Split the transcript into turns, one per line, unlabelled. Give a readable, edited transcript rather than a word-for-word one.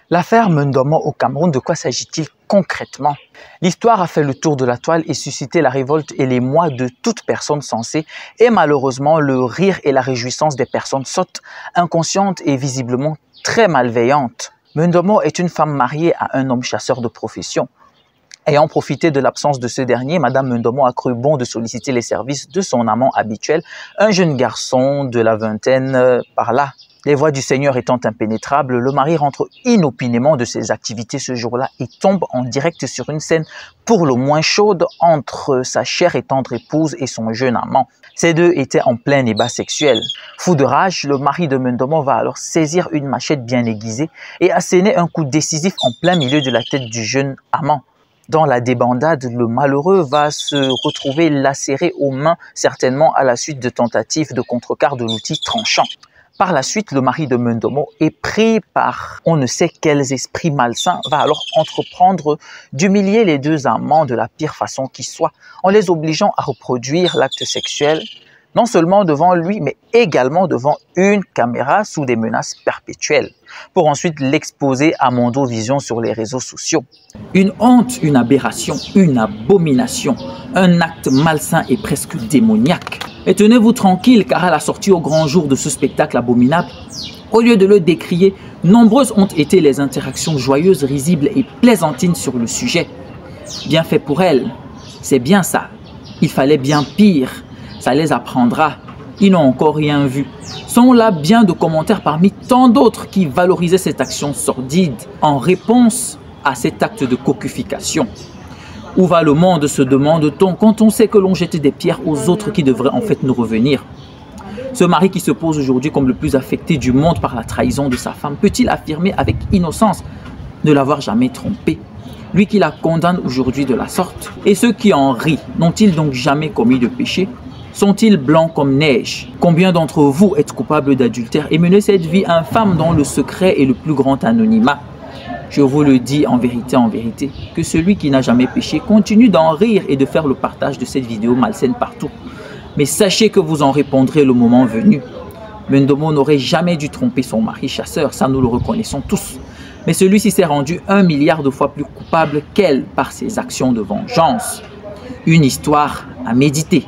L'affaire Mendomo au Cameroun, de quoi s'agit-il concrètement? L'histoire a fait le tour de la toile et suscité la révolte et l'émoi de toute personne sensée et malheureusement le rire et la réjouissance des personnes sottes, inconscientes et visiblement très malveillantes. Mendomo est une femme mariée à un homme chasseur de profession. Ayant profité de l'absence de ce dernier, Madame Mendomo a cru bon de solliciter les services de son amant habituel, un jeune garçon de la vingtaine par là. Les voies du Seigneur étant impénétrables, le mari rentre inopinément de ses activités ce jour-là et tombe en direct sur une scène pour le moins chaude entre sa chère et tendre épouse et son jeune amant. Ces deux étaient en plein débat sexuel. Fou de rage, le mari de Mendomo va alors saisir une machette bien aiguisée et asséner un coup décisif en plein milieu de la tête du jeune amant. Dans la débandade, le malheureux va se retrouver lacéré aux mains, certainement à la suite de tentatives de contrecarre de l'outil tranchant. Par la suite, le mari de Mendomo, épris par on ne sait quels esprits malsains, va alors entreprendre d'humilier les deux amants de la pire façon qui soit, en les obligeant à reproduire l'acte sexuel, non seulement devant lui, mais également devant une caméra sous des menaces perpétuelles, pour ensuite l'exposer à Mondovision sur les réseaux sociaux. Une honte, une aberration, une abomination, un acte malsain et presque démoniaque. Et tenez-vous tranquille, car à la sortie au grand jour de ce spectacle abominable, au lieu de le décrier, nombreuses ont été les interactions joyeuses, risibles et plaisantines sur le sujet. Bien fait pour elle, c'est bien ça. Il fallait bien pire, ça les apprendra. Ils n'ont encore rien vu. Sont là bien de commentaires parmi tant d'autres qui valorisaient cette action sordide en réponse à cet acte de cocufication. Où va le monde, se demande-t-on, quand on sait que l'on jette des pierres aux autres qui devraient en fait nous revenir? Ce mari qui se pose aujourd'hui comme le plus affecté du monde par la trahison de sa femme, peut-il affirmer avec innocence ne l'avoir jamais trompé? Lui qui la condamne aujourd'hui de la sorte. Et ceux qui en rient, n'ont-ils donc jamais commis de péché? Sont-ils blancs comme neige? Combien d'entre vous êtes coupables d'adultère et menez cette vie infâme dont le secret est le plus grand anonymat? Je vous le dis en vérité, que celui qui n'a jamais péché continue d'en rire et de faire le partage de cette vidéo malsaine partout. Mais sachez que vous en répondrez le moment venu. Mendomo n'aurait jamais dû tromper son mari chasseur, ça nous le reconnaissons tous. Mais celui-ci s'est rendu 1 milliard de fois plus coupable qu'elle par ses actions de vengeance. Une histoire à méditer.